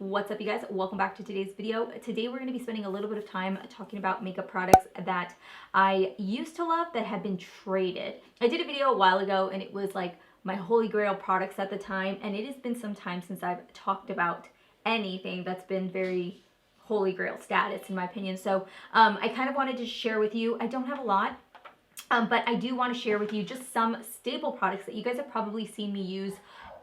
What's up, you guys? Welcome back to today's video. Today we're going to be spending a little bit of time talking about makeup products that I used to love that have been traded. I did a video a while ago and it was like my holy grail products at the time, and it has been some time since I've talked about anything that's been very holy grail status in my opinion. So I kind of wanted to share with you. I don't have a lot, but I do want to share with you just some staple products that you guys have probably seen me use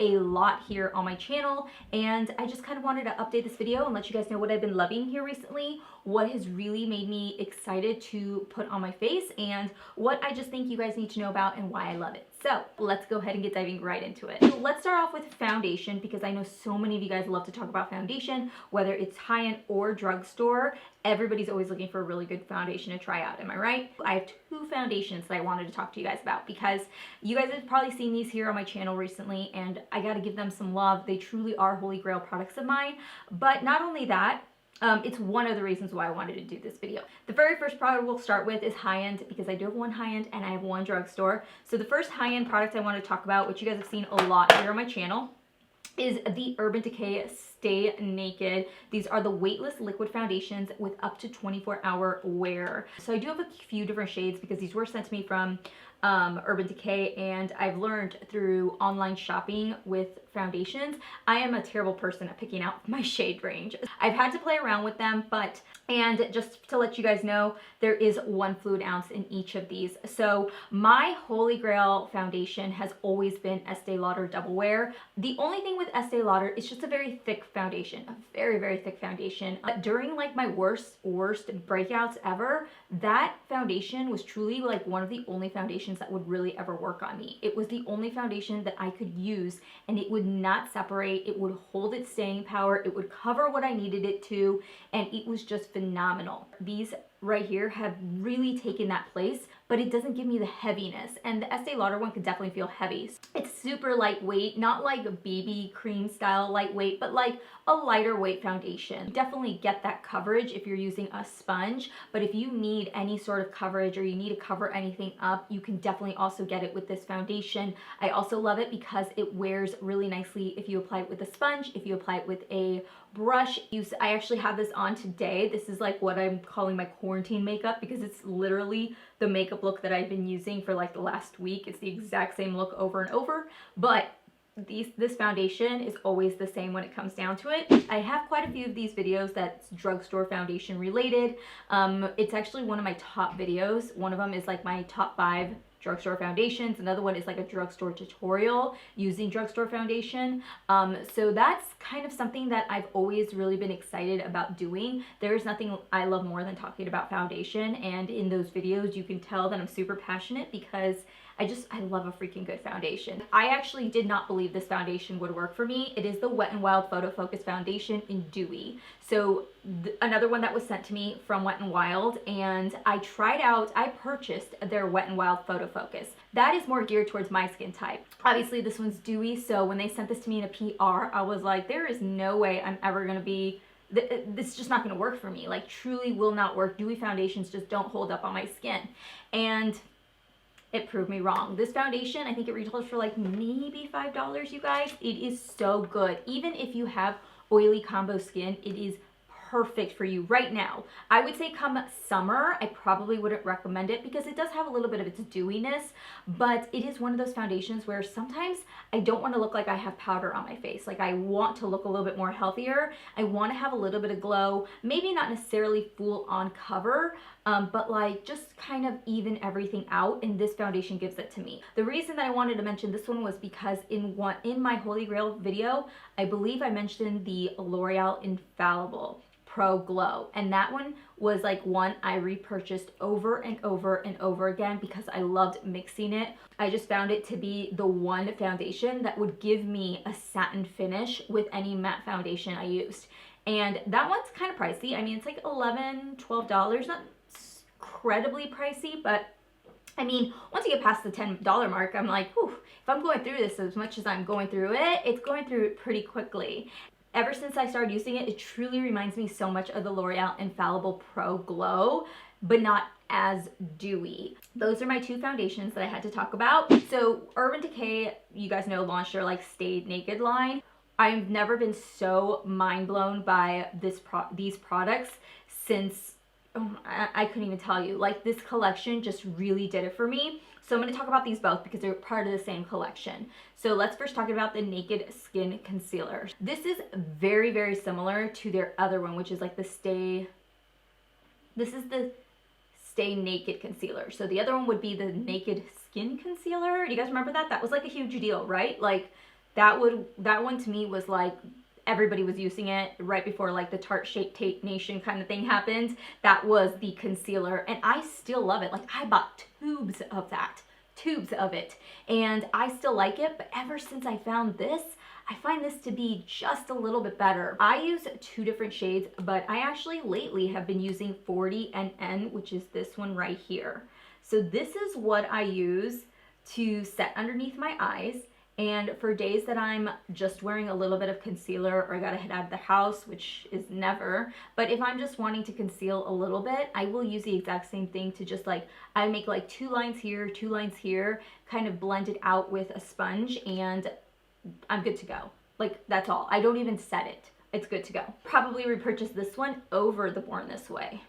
a lot here on my channel, and I just kind of wanted to update this video and let you guys know what I've been loving here recently, what has really made me excited to put on my face, and what I just think you guys need to know about and why I love it. So let's go ahead and get diving right into it. So let's start off with foundation, because I know so many of you guys love to talk about foundation, whether it's high-end or drugstore. Everybody's always looking for a really good foundation to try out, am I right? I have two foundations that I wanted to talk to you guys about, because you guys have probably seen these here on my channel recently, and I gotta give them some love. They truly are holy grail products of mine. But not only that, it's one of the reasons why I wanted to do this video. The very first product we'll start with is high-end, because I do have one high-end and I have one drugstore. So the first high-end product I want to talk about, which you guys have seen a lot here on my channel, is the Urban Decay Stay Naked. These are the weightless liquid foundations with up to 24-hour wear. So I do have a few different shades because these were sent to me from Urban Decay, and I've learned through online shopping with foundations, I am a terrible person at picking out my shade range. I've had to play around with them, and just to let you guys know, there is 1 fluid ounce in each of these. So my holy grail foundation has always been Estee Lauder Double Wear. The only thing with Estee Lauder is just a very thick foundation, a very, very thick foundation. During like my worst breakouts ever, that foundation was truly like one of the only foundations that would really ever work on me. It was the only foundation that I could use and it would not separate. It would hold its staying power. It would cover what I needed it to, and it was just phenomenal. These right here have really taken that place, but it doesn't give me the heaviness, and the Estee Lauder one could definitely feel heavy. It's super lightweight, not like a BB cream style lightweight, but like a lighter weight foundation. You definitely get that coverage if you're using a sponge, but if you need any sort of coverage or you need to cover anything up, you can definitely also get it with this foundation. I also love it because it wears really nicely if you apply it with a sponge, if you apply it with a brush. I actually have this on today. This is like what I'm calling my quarantine makeup, because it's literally the makeup look that I've been using for like the last week. It's the exact same look over and over, but this foundation is always the same when it comes down to it. I have quite a few of these videos that's drugstore foundation related. It's actually one of my top videos. One of them is like my top 5 drugstore foundations. Another one is like a drugstore tutorial using drugstore foundation. So that's kind of something that I've always really been excited about doing. There's nothing I love more than talking about foundation, and in those videos you can tell that I'm super passionate because I love a freaking good foundation. I actually did not believe this foundation would work for me. It is the Wet n Wild Photo Focus Foundation in Dewy. So another one that was sent to me from Wet n Wild, and I purchased their Wet n Wild Photo Focus. That is more geared towards my skin type. Obviously this one's dewy, so when they sent this to me in a PR, I was like, there is no way I'm ever gonna be, this is just not gonna work for me. Like, truly will not work. Dewy foundations just don't hold up on my skin. And it proved me wrong. This foundation, I think it retails for like maybe $5, you guys. It is so good. Even if you have oily combo skin, it is perfect for you right now. I would say come summer, I probably wouldn't recommend it because it does have a little bit of its dewiness, but it is one of those foundations where sometimes I don't want to look like I have powder on my face. Like, I want to look a little bit more healthier. I want to have a little bit of glow, maybe not necessarily full on cover, but like just kind of even everything out, and this foundation gives it to me. The reason that I wanted to mention this one was because in my Holy Grail video, I believe I mentioned the L'Oreal Infallible Pro Glow, and that one was like one I repurchased over and over and over again because I loved mixing it. I just found it to be the one foundation that would give me a satin finish with any matte foundation I used. And that one's kind of pricey. I mean, it's like $11, $12, not incredibly pricey, but I mean, once you get past the $10 mark, I'm like, whew, if I'm going through this as much as I'm going through it, it's going through it pretty quickly. Ever since I started using it, it truly reminds me so much of the L'Oreal Infallible Pro Glow, but not as dewy. Those are my two foundations that I had to talk about. So Urban Decay, you guys know, launched their like Stay Naked line. I've never been so mind blown by these products since, I couldn't even tell you. Like, this collection just really did it for me. So I'm going to talk about these both because they're part of the same collection. So let's first talk about the Naked Skin Concealer. This is very, very similar to their other one, which is like the Stay... This is the Stay Naked Concealer. So the other one would be the Naked Skin Concealer. Do you guys remember that? That was like a huge deal, right? Like, that one to me was like, everybody was using it right before like the Tarte Shape Tape Nation kind of thing happened. That was the concealer, and I still love it. Like, I bought tubes of it, and I still like it. But ever since I found this, I find this to be just a little bit better. I use 2 different shades, but I actually lately have been using 40 NN, which is this one right here. So this is what I use to set underneath my eyes. And for days that I'm just wearing a little bit of concealer, or I gotta head out of the house, which is never, but if I'm just wanting to conceal a little bit, I will use the exact same thing to just like, I make like 2 lines here, 2 lines here, kind of blend it out with a sponge, and I'm good to go. Like, that's all. I don't even set it. It's good to go. Probably repurchase this one over the Born This Way.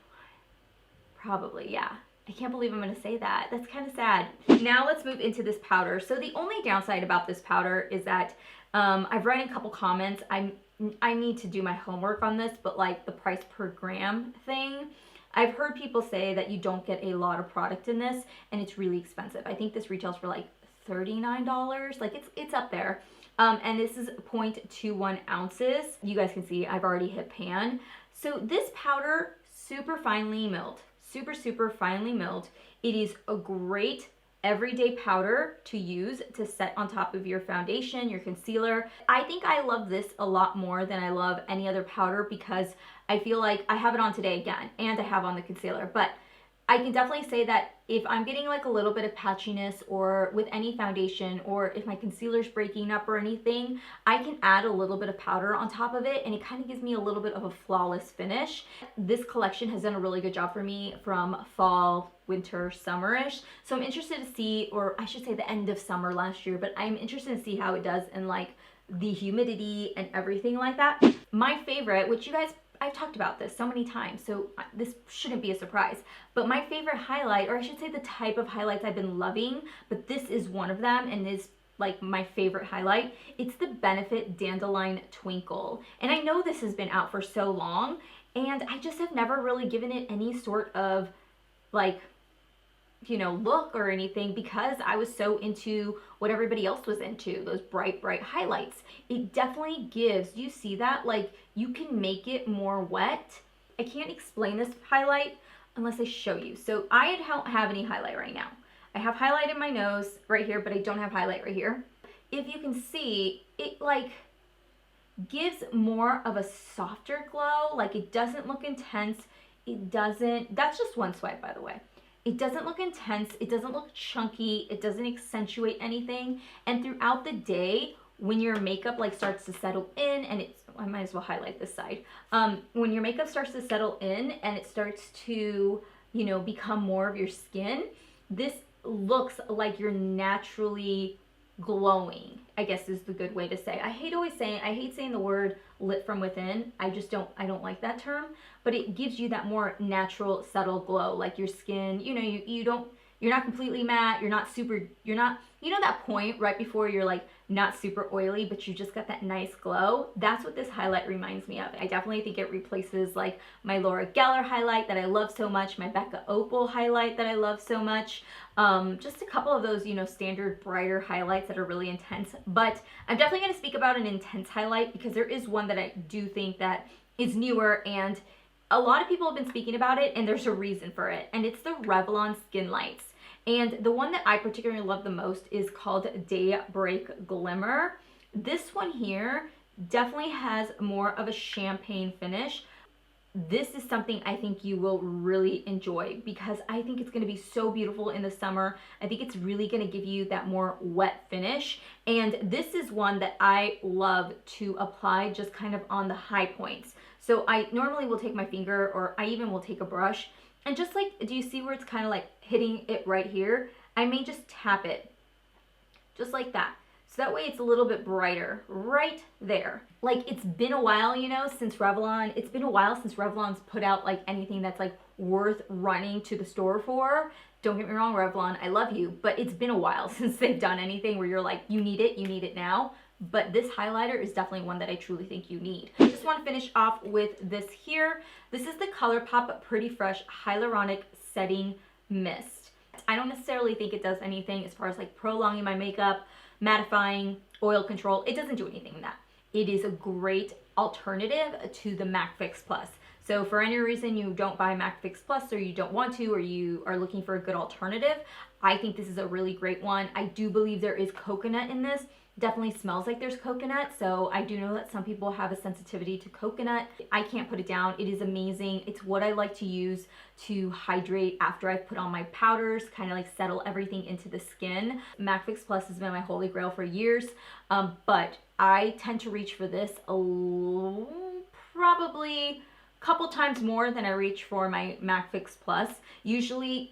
Probably, yeah. I can't believe I'm going to say that. That's kind of sad. Now let's move into this powder. So the only downside about this powder is that I've read in a couple comments, I need to do my homework on this, but like the price per gram thing, I've heard people say that you don't get a lot of product in this, and it's really expensive. I think this retails for like $39. Like, it's up there. And this is 0.21 ounces. You guys can see I've already hit pan. So this powder, super finely milled. Super finely milled. It is a great everyday powder to use to set on top of your foundation, your concealer. I think I love this a lot more than I love any other powder because I feel like I have it on today again, and I have on the concealer, but I can definitely say that if I'm getting like a little bit of patchiness or with any foundation, or if my concealer's breaking up or anything, I can add a little bit of powder on top of it, and it kind of gives me a little bit of a flawless finish. This collection has done a really good job for me from fall, winter, summerish. So I'm interested to see, or I should say the end of summer last year, but I'm interested to see how it does in like the humidity and everything like that. My favorite, which you guys, I've talked about this so many times, so this shouldn't be a surprise, but my favorite highlight, or I should say the type of highlights I've been loving, but this is one of them and is like my favorite highlight. It's the Benefit Dandelion Twinkle. And I know this has been out for so long, and I just have never really given it any sort of like, you know, look or anything, because I was so into what everybody else was into, those bright highlights. It definitely gives, you see that? Like, you can make it more wet. I can't explain this highlight unless I show you. So I don't have any highlight right now. I have highlight in my nose right here, but I don't have highlight right here. If you can see, it like gives more of a softer glow. Like, it doesn't look intense. It doesn't, that's just one swipe, by the way. It doesn't look intense, it doesn't look chunky, it doesn't accentuate anything. And throughout the day, when your makeup like starts to settle in, and it's, I might as well highlight this side. When your makeup starts to settle in and it starts to, you know, become more of your skin, this looks like you're naturally glowing, I guess is the good way to say. I hate saying the word lit from within. I don't like that term, but it gives you that more natural, subtle glow. Like your skin, you know, you're not completely matte, you're not, you know that point right before you're like not super oily, but you just got that nice glow. That's what this highlight reminds me of. I definitely think it replaces like my Laura Geller highlight that I love so much, my Becca Opal highlight that I love so much. Just a couple of those, you know, standard brighter highlights that are really intense. But I'm definitely going to speak about an intense highlight because there is one that I do think that is newer, and a lot of people have been speaking about it, and there's a reason for it. And it's the Revlon Skin Lights. And the one that I particularly love the most is called Daybreak Glimmer. This one here definitely has more of a champagne finish. This is something I think you will really enjoy because I think it's going to be so beautiful in the summer. I think it's really going to give you that more wet finish. And this is one that I love to apply just kind of on the high points. So I normally will take my finger, or I even will take a brush, and just like, do you see where it's kind of like hitting it right here? I may just tap it just like that. So that way it's a little bit brighter right there. Like, it's been a while, you know, since Revlon, it's been a while since Revlon's put out like anything that's like worth running to the store for. Don't get me wrong, Revlon, I love you, but it's been a while since they've done anything where you're like, you need it now. But this highlighter is definitely one that I truly think you need. I just want to finish off with this here. This is the Colourpop Pretty Fresh Hyaluronic Setting Mist. I don't necessarily think it does anything as far as like prolonging my makeup, mattifying, oil control. It doesn't do anything in that. It is a great alternative to the MAC Fix Plus. So for any reason you don't buy MAC Fix Plus, or you don't want to, or you are looking for a good alternative, I think this is a really great one. I do believe there is coconut in this. Definitely smells like there's coconut, so I do know that some people have a sensitivity to coconut. I can't put it down. It is amazing. It's what I like to use to hydrate after I've put on my powders, kind of like settle everything into the skin. MAC Fix Plus has been my holy grail for years, but I tend to reach for this probably a couple times more than I reach for my MAC Fix Plus. Usually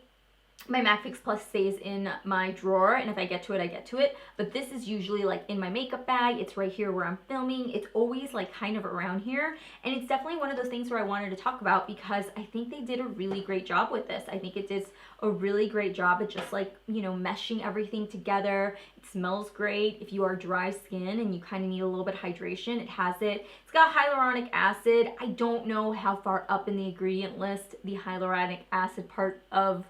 my MAC Fix Plus stays in my drawer, and if I get to it, I get to it. But this is usually like in my makeup bag. It's right here where I'm filming. It's always like kind of around here. And it's definitely one of those things where I wanted to talk about because I think they did a really great job with this. I think it did a really great job at just like, you know, meshing everything together. It smells great. If you are dry skin and you kind of need a little bit of hydration, it has it. It's got hyaluronic acid. I don't know how far up in the ingredient list the hyaluronic acid part of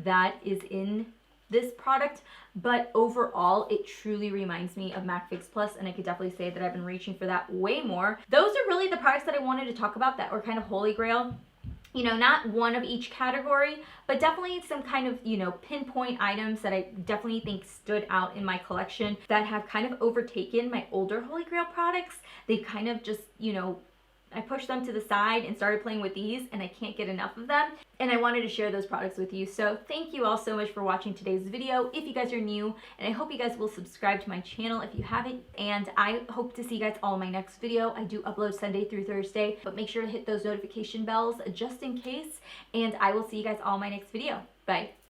that is in this product, but overall it truly reminds me of MAC Fix Plus, and I could definitely say that I've been reaching for that way more. Those are really the products that I wanted to talk about that were kind of holy grail. You know, not one of each category, but definitely some kind of, you know, pinpoint items that I definitely think stood out in my collection that have kind of overtaken my older holy grail products. They kind of just, you know, I pushed them to the side and started playing with these, and I can't get enough of them. And I wanted to share those products with you. So thank you all so much for watching today's video. If you guys are new, and I hope you guys will subscribe to my channel if you haven't. And I hope to see you guys all in my next video. I do upload Sunday through Thursday, but make sure to hit those notification bells just in case. And I will see you guys all in my next video. Bye.